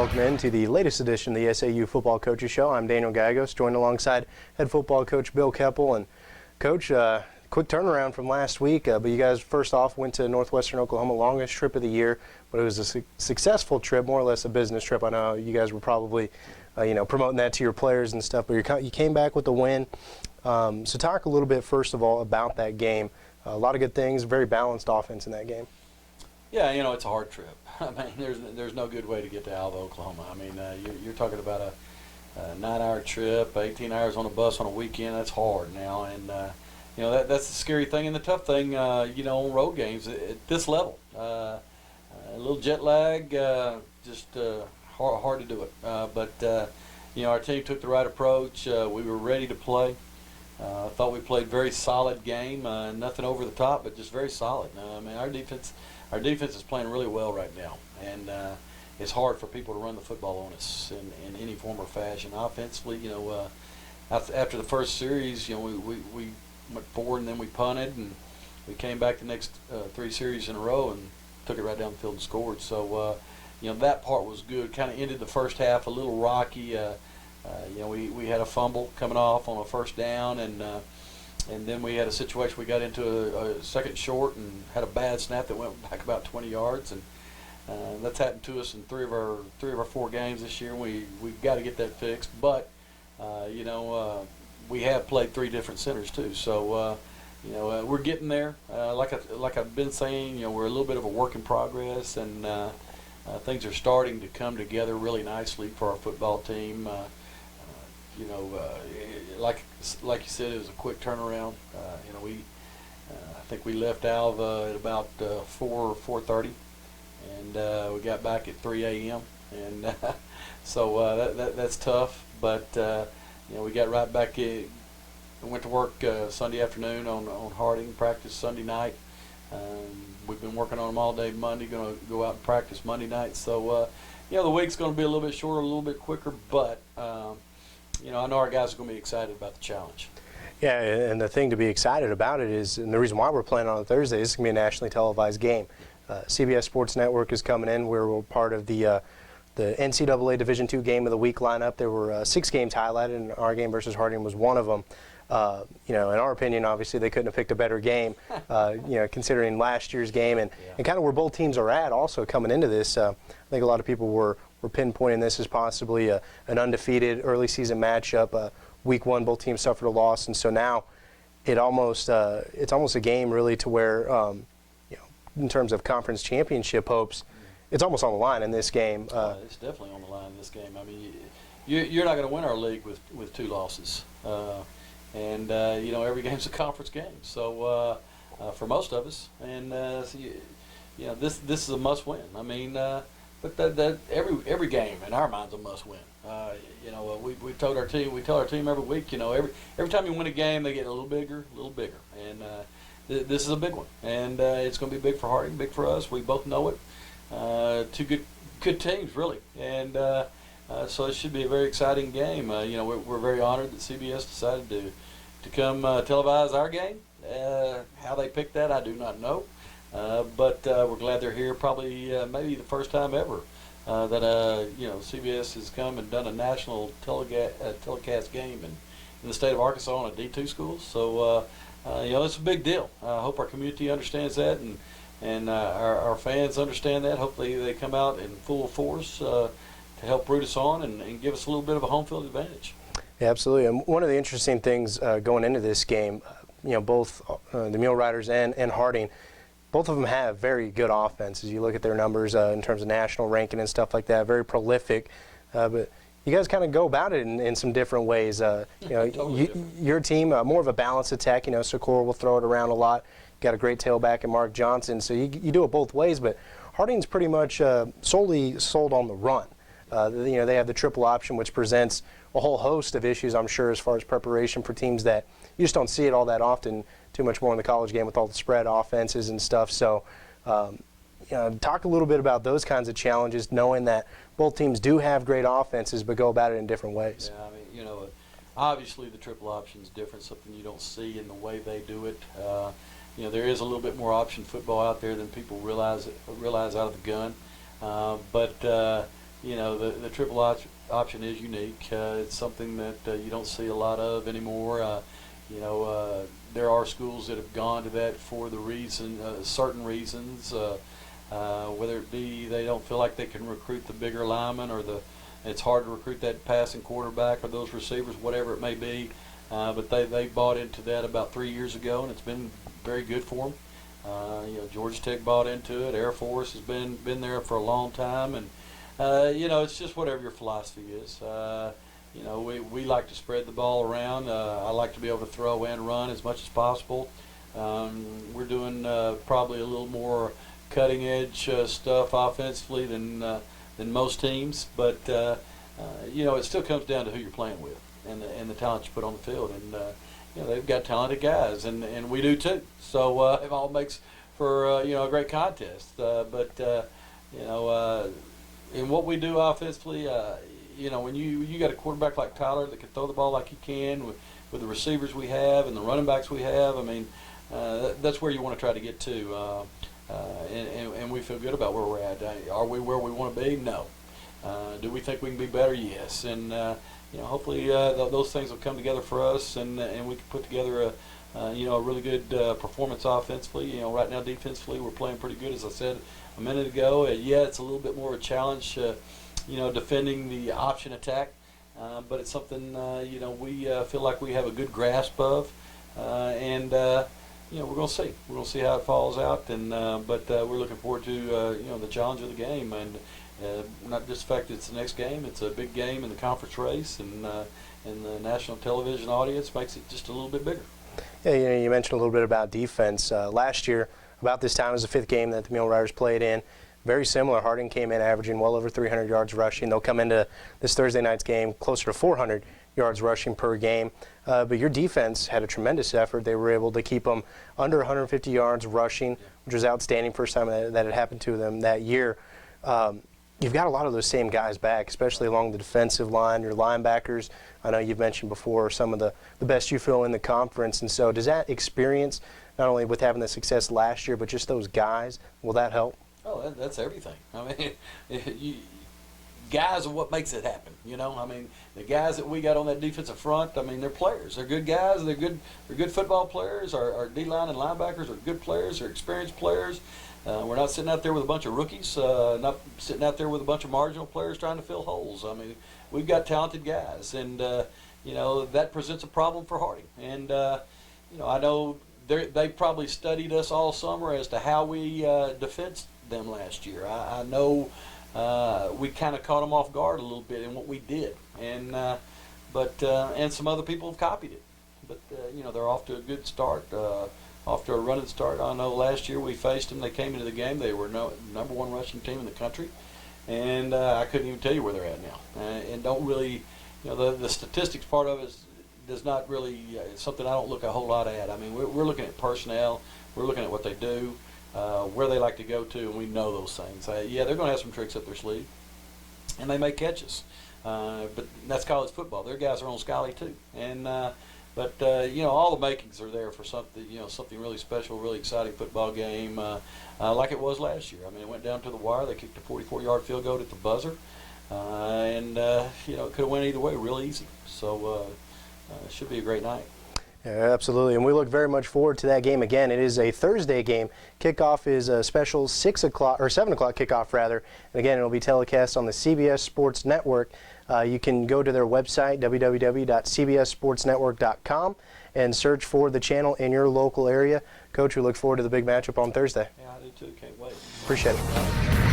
welcome into the latest edition of the SAU Football Coaches Show. I'm Daniel Gagos, joined alongside head football coach Bill Keppel. And Coach, quick turnaround from last week, but you guys first off went to Northwestern Oklahoma, longest trip of the year, but it was a successful trip, more or less a business trip. I know you guys were probably promoting that to your players and stuff, but you came back with the win. So talk a little bit first of all about that game. A lot of good things, very balanced offense in that game. Yeah, it's a hard trip. I mean, there's no good way to get to Alva, Oklahoma. I mean, you're talking about a 9-hour trip, 18 hours on a bus on a weekend. That's hard now, and that's the scary thing and the tough thing. On road games at this level, a little jet lag, just hard to do it. But our team took the right approach. We were ready to play. I thought we played very solid game. Nothing over the top, but just very solid. I mean, our defense is playing really well right now, and it's hard for people to run the football on us in any form or fashion. Offensively, after the first series, we went forward and then we punted, and we came back the next 3 series in a row and took it right down the field and scored. So, that part was good. Kind of ended the first half a little rocky. We had a fumble coming off on a first down, and then we had a situation we got into a second short and had a bad snap that went back about 20 yards, and that's happened to us in three of our 4 games this year. We've got to get that fixed, but we have played 3 different centers too, so we're getting there. Like I've been saying, we're a little bit of a work in progress, and things are starting to come together really nicely for our football team. Like you said, it was a quick turnaround. I think we left Alva at about 4:30, and we got back at 3 a.m. and so that's tough. But we got right back in. We went to work Sunday afternoon on Harding, practice Sunday night. We've been working on them all day Monday. Going to go out and practice Monday night. So the week's going to be a little bit shorter, a little bit quicker, but. I know our guys are going to be excited about the challenge. Yeah, and the thing to be excited about it is, and the reason why we're playing on Thursday, this is going to be a nationally televised game. CBS Sports Network is coming in. We're part of the NCAA Division II Game of the Week lineup. There were 6 games highlighted, and our game versus Harding was one of them. In our opinion, obviously, they couldn't have picked a better game, considering last year's game and kind of where both teams are at also coming into this. I think a lot of people were pinpointing this as possibly an undefeated early season matchup. Week 1, both teams suffered a loss, and so now it's almost a game really to where, in terms of conference championship hopes, it's almost on the line in this game. It's definitely on the line in this game. I mean, you're not going to win our league with 2 losses. And every game's a conference game. So for most of us, and this is a must-win. I mean, but that every game in our minds a must-win. We tell our team every week. Every time you win a game, they get a little bigger, and this is a big one. And it's going to be big for Harding, big for us. We both know it. 2 good teams, really, and. So it should be a very exciting game. We're very honored that CBS decided to come televise our game. How they picked that, I do not know. But we're glad they're here. Probably maybe the first time ever that CBS has come and done a national telecast game in the state of Arkansas on a D2 school. So it's a big deal. I hope our community understands that, and our fans understand that. Hopefully they come out in full force. To help root us on and give us a little bit of a home field advantage. Yeah, absolutely. And one of the interesting things going into this game, both the Mule Riders and Harding, both of them have very good offenses. You look at their numbers in terms of national ranking and stuff like that, very prolific. But you guys kind of go about it in some different ways. Totally your team, more of a balanced attack. Secor will throw it around a lot. Got a great tailback in Mark Johnson. So you do it both ways. But Harding's pretty much solely sold on the run. They have the triple option, which presents a whole host of issues, I'm sure, as far as preparation for teams that you just don't see it all that often, too much more in the college game with all the spread offenses and stuff. So talk a little bit about those kinds of challenges, knowing that both teams do have great offenses but go about it in different ways. Yeah, I mean, obviously the triple option is different, something you don't see in the way they do it. There is a little bit more option football out there than people realize out of the gun. But the triple option is unique. It's something that you don't see a lot of anymore. There are schools that have gone to that for the certain reasons, whether it be they don't feel like they can recruit the bigger linemen, or it's hard to recruit that passing quarterback or those receivers, whatever it may be. But they bought into that about 3 years ago, and it's been very good for them. Georgia Tech bought into it. Air Force has been there for a long time, and it's just whatever your philosophy is. We like to spread the ball around. I like to be able to throw and run as much as possible. We're doing probably a little more cutting edge stuff offensively than most teams, but it still comes down to who you're playing with and the talent you put on the field. And they've got talented guys, and we do too. So it all makes for a great contest. In what we do offensively, when you got a quarterback like Tyler that can throw the ball like he can, with the receivers we have and the running backs we have, that's where you want to try to get to. And we feel good about where we're at. Are we where we want to be? No. Do we think we can be better? Yes. And hopefully those things will come together for us, and we can put together a really good performance offensively. Right now defensively we're playing pretty good, as I said a minute ago. It's a little bit more of a challenge, defending the option attack, but it's something we feel like we have a good grasp of, and we're going to see. We're going to see how it falls out, but we're looking forward to the challenge of the game, and not just the fact that it's the next game. It's a big game in the conference race, and the national television audience makes it just a little bit bigger. Yeah, you mentioned a little bit about defense. Last year, about this time, was the 5th game that the Mule Riders played in. Very similar. Harding came in averaging well over 300 yards rushing. They'll come into this Thursday night's game closer to 400 yards rushing per game. But your defense had a tremendous effort. They were able to keep them under 150 yards rushing, which was outstanding. First time that it happened to them that year. You've got a lot of those same guys back, especially along the defensive line, your linebackers. I know you've mentioned before some of the best you feel in the conference. And so does that experience, not only with having the success last year, but just those guys, will that help? Oh, that's everything. Guys are what makes it happen. The guys that we got on that defensive front, they're players. They're good guys. They're good football players. Our D-line and linebackers are good players. They're experienced players. We're not sitting out there with a bunch of rookies, not sitting out there with a bunch of marginal players trying to fill holes. We've got talented guys, and that presents a problem for Harding. And I know they probably studied us all summer as to how we defensed them last year. I know we kind of caught them off guard a little bit in what we did, and some other people have copied it. But they're off to a good start. Off to a running start. I know last year we faced them. They came into the game. They were number 1 rushing team in the country, and I couldn't even tell you where they're at now. And don't really, the statistics part of it does not really something I don't look a whole lot at. We're looking at personnel. We're looking at what they do, where they like to go to, and we know those things. They're going to have some tricks up their sleeve, and they make catches. But that's college football. Their guys are on Scally too, and. But all the makings are there for something, something really special, really exciting football game, like it was last year. It went down to the wire. They kicked a 44-yard field goal at the buzzer, and it could have went either way, real easy. So it should be a great night. Yeah, absolutely, and we look very much forward to that game again. It is a Thursday game. Kickoff is a special 6 o'clock or 7 o'clock kickoff rather, and again, it will be telecast on the CBS Sports Network. You can go to their website, www.cbssportsnetwork.com, and search for the channel in your local area. Coach, we look forward to the big matchup on Thursday. Yeah, I do too. Can't wait. Appreciate it.